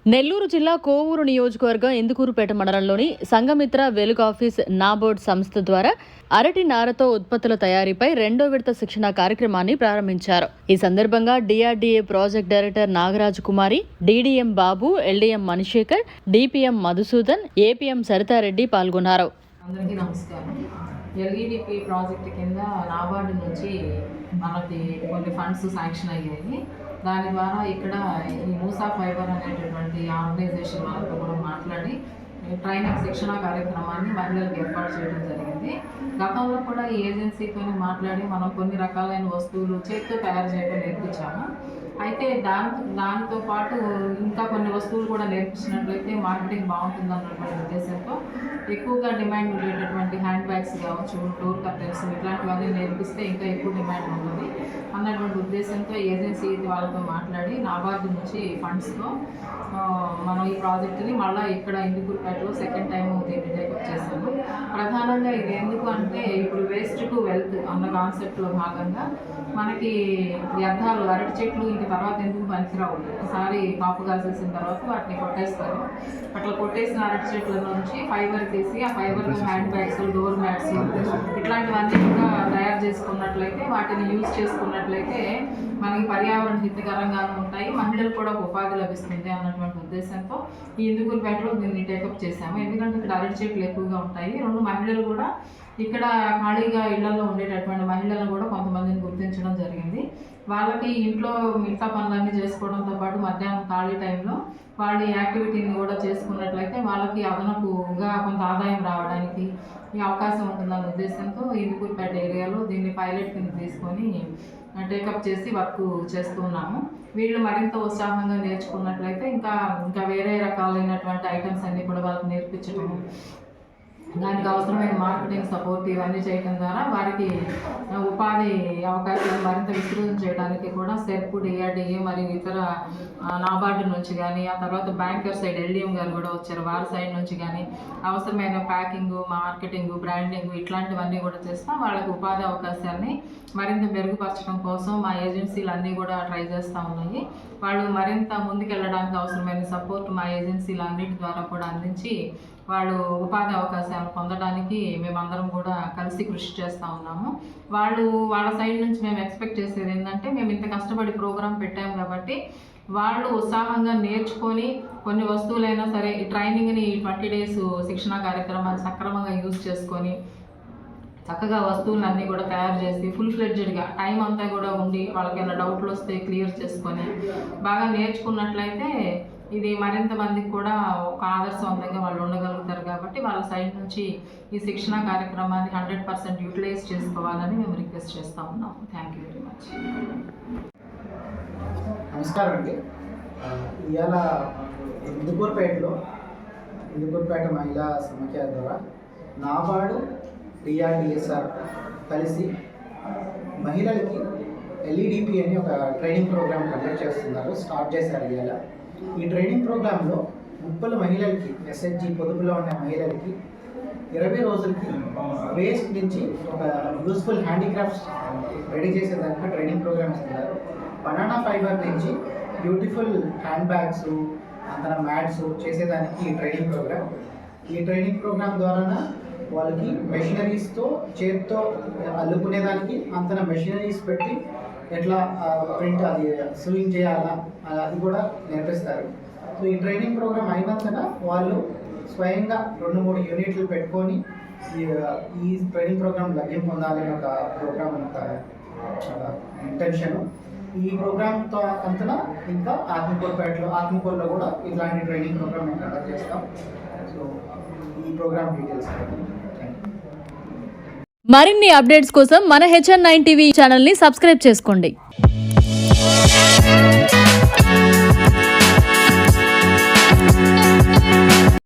నెల్లూరు జిల్లా కోవూరు నియోజకవర్గం ఇందుకూరుపేట మండలంలోని సంఘమిత్ర వెలుగు ఆఫీస్ నాబోర్డ్ సంస్థ ద్వారా అరటి నారతో ఉత్పత్తుల తయారీపై 2వ విడత శిక్షణ కార్యక్రమాన్ని ప్రారంభించారు. ఈ సందర్భంగా DRDA project director Nagaraju Kumari, DDM Babu, LDM Manishekar, DPM Madhusudan, APM Saritha Reddy పాల్గొన్నారు. అందరికీ నమస్కారం. ఎల్ఈడిపి ప్రాజెక్ట్ కింద నాబార్డు నుంచి మనకి కొన్ని ఫండ్స్ శాంక్షన్ అయ్యాయి. దాని ద్వారా ఇక్కడ ఈ మూసా ఫైబర్ అనేటటువంటి ఆర్గనైజేషన్ వాళ్ళతో కూడా మాట్లాడి ట్రైనింగ్ శిక్షణ కార్యక్రమాన్ని మహిళలకు ఏర్పాటు చేయడం జరిగింది. గతంలో కూడా ఈ ఏజెన్సీతో మాట్లాడి మనం కొన్ని రకాలైన వస్తువులు చేతితో తయారు చేయడం నేర్పించాము. అయితే దానితో పాటు ఇంకా కొన్ని వస్తువులు కూడా నేర్పించినట్లయితే మార్కెటింగ్ బాగుంటుంది అన్నటువంటి ఉద్దేశంతో ఎక్కువగా డిమాండ్ ఉండేటటువంటి హ్యాండ్ బ్యాగ్స్ కావచ్చు, డోర్ కర్టెన్స్ ఇట్లాంటివన్నీ నేర్పిస్తే ఇంకా ఎక్కువ డిమాండ్ ఉంటుంది అన్నటువంటి ఉద్దేశంతో ఏజెన్సీ వాళ్ళతో మాట్లాడి నాబార్డు నుంచి ఫండ్స్తో మనం ఈ ప్రాజెక్టుని మళ్ళీ ఇక్కడ ఇందుకూరుపేటలో సెకండ్ టైం దీన్ని టేకప్ చేశాము. ప్రధానంగా ఇది ఎందుకు అంటే ఇప్పుడు వేస్ట్ టు వెల్త్ అన్న కాన్సెప్ట్లో భాగంగా మనకి వ్యర్థాలు అరటి చెట్లు ఇంక తర్వాత ఎందుకు పనికిరావు, ఒకసారి కాపు కాసేసిన తర్వాత వాటిని కొట్టేస్తారు. అట్లా కొట్టేసిన అరటి చెట్ల నుంచి ఫైబర్ తీసి ఆ ఫైబర్తో హ్యాండ్ బ్యాగ్స్, డోర్ మ్యాట్స్ ఇట్లాంటివన్నీ కూడా తయారు చేసుకున్నట్లయితే వాటిని యూజ్ చేసుకున్నట్లయితే మనకి పర్యావరణ హితకరంగానే ఉంటాయి, మహిళలు కూడా ఉపాధి లభిస్తుంది అన్నటువంటి ఉద్దేశంతో ఈ ఇందుకూరుపేటలో దీన్ని టేకప్ చేశాము. ఎందుకంటే ఇక్కడ అరటి చెట్లు ఎక్కువగా ఉంటాయి. 2 మహిళలు కూడా ఇక్కడ ఖాళీగా ఇళ్లలో ఉండేటటువంటి మహిళలను కూడా కొంతమందిని గుర్తించడం జరిగింది. వాళ్ళకి ఇంట్లో మిగతా పనులన్నీ చేసుకోవడంతో పాటు మధ్యాహ్నం ఖాళీ టైంలో వాళ్ళ యాక్టివిటీని కూడా చేసుకున్నట్లయితే వాళ్ళకి అదనపుగా కొంత ఆదాయం రావడానికి ఈ అవకాశం ఉంటుందన్న ఉద్దేశంతో ఇందుకూరుపేట ఏరియాలో దీన్ని పైలట్ కింద తీసుకొని టేకప్ చేసి వర్క్ చేస్తూ ఉన్నాము. వీళ్ళు మరింత ఉత్సాహంగా నేర్చుకున్నట్లయితే ఇంకా వేరే రకాలైనటువంటి ఐటమ్స్ అన్నీ కూడా వాళ్ళకి నేర్పించడం, దానికి అవసరమైన మార్కెటింగ్ సపోర్ట్ ఇవన్నీ చేయడం ద్వారా వారికి ఉపాధి అవకాశాలు మరింత విస్తృతం చేయడానికి కూడా సెర్ప్, డిఆర్డీఏ మరియు ఇతర నాబార్డు నుంచి కానీ, ఆ తర్వాత బ్యాంకర్ సైడ్ ఎల్డీఎం గారు కూడా వచ్చారు, వారి సైడ్ నుంచి కానీ అవసరమైన ప్యాకింగ్, మార్కెటింగ్, బ్రాండింగ్ ఇట్లాంటివన్నీ కూడా చేస్తాం. వాళ్ళకి ఉపాధి అవకాశాన్ని మరింత మెరుగుపరచడం కోసం మా ఏజెన్సీలు అన్నీ కూడా ట్రై చేస్తూ ఉన్నాయి. వాళ్ళు మరింత ముందుకెళ్ళడానికి అవసరమైన సపోర్ట్ మా ఏజెన్సీలు అన్నిటి ద్వారా కూడా అందించి వాళ్ళు ఉపాధి అవకాశాలు పొందడానికి మేమందరం కూడా కలిసి కృషి చేస్తూ ఉన్నాము. వాళ్ళ సైడ్ నుంచి మేము ఎక్స్పెక్ట్ చేసేది ఏంటంటే, మేము ఇంత కష్టపడి ప్రోగ్రాం పెట్టాము కాబట్టి వాళ్ళు ఉత్సాహంగా నేర్చుకొని కొన్ని వస్తువులైనా సరే ఈ ట్రైనింగ్ని 20 days శిక్షణ కార్యక్రమాన్ని సక్రమంగా యూజ్ చేసుకొని చక్కగా వస్తువులన్నీ కూడా తయారు చేసి ఫుల్ ఫ్లెడ్జెడ్గా టైం అంతా కూడా ఉండి వాళ్ళకైనా డౌట్లు వస్తే క్లియర్ చేసుకొని బాగా నేర్చుకున్నట్లయితే ఇది మరింత మందికి కూడా ఒక ఆదర్శవంతంగా వాళ్ళు ఉండగలుగుతారు. కాబట్టి వాళ్ళ సైడ్ నుంచి ఈ శిక్షణ కార్యక్రమాన్ని 100% యూటిలైజ్ చేసుకోవాలని మేము రిక్వెస్ట్ చేస్తూ ఉన్నాం. Thank you very much. నమస్కారం అండి. ఇవాళ ఇందుకూరుపేట మహిళా సమాఖ్య ద్వారా నాబార్డు, డిఆర్డీఎస్ఆర్ కలిసి మహిళలకి ఎల్ఈడిపి అని ఒక ట్రైనింగ్ ప్రోగ్రామ్ కండక్ట్ చేస్తున్నారు, స్టార్ట్ చేశారు. ఇవాళ ఈ ట్రైనింగ్ ప్రోగ్రాంలో 30 మహిళలకి, ఎస్హెచ్జి పొదుపులో ఉన్న మహిళలకి 20 రోజులకి వేస్ట్ నుంచి ఒక యూస్ఫుల్ హ్యాండీక్రాఫ్ట్స్ రెడీ చేసేదానికి ట్రైనింగ్ ప్రోగ్రామ్ ఇస్తున్నారు. బనానా ఫైబర్ నుంచి బ్యూటిఫుల్ హ్యాండ్ బ్యాగ్స్, అంతన మ్యాట్స్ చేసేదానికి ఈ ట్రైనింగ్ ప్రోగ్రామ్ ద్వారా వాళ్ళకి మెషినరీస్తో చేతితో అల్లుకునేదానికి అంతన మెషినరీస్ పెట్టి ఎట్లా ప్రింట్ అది సూయింగ్ చేయాలా అది కూడా నేర్పిస్తారు. సో ఈ ట్రైనింగ్ ప్రోగ్రామ్ అయినంతన వాళ్ళు స్వయంగా 2-3 యూనిట్లు పెట్టుకొని ఈ ట్రైనింగ్ ప్రోగ్రామ్ లభ్యం పొందాలని ఒక ప్రోగ్రామ్ ఇంటెన్షను. ఈ ప్రోగ్రామ్తో అంతన ఇంకా ఆత్మకూరులో కూడా ఇట్లాంటి ట్రైనింగ్ ప్రోగ్రామ్ మేము కండక్ట్ చేస్తాం. సో ఈ ప్రోగ్రామ్ డీటెయిల్స్. మరిన్ని అప్డేట్స్ కోసం మన HN9 టీవీ ఛానల్ని సబ్స్క్రైబ్ చేసుకోండి.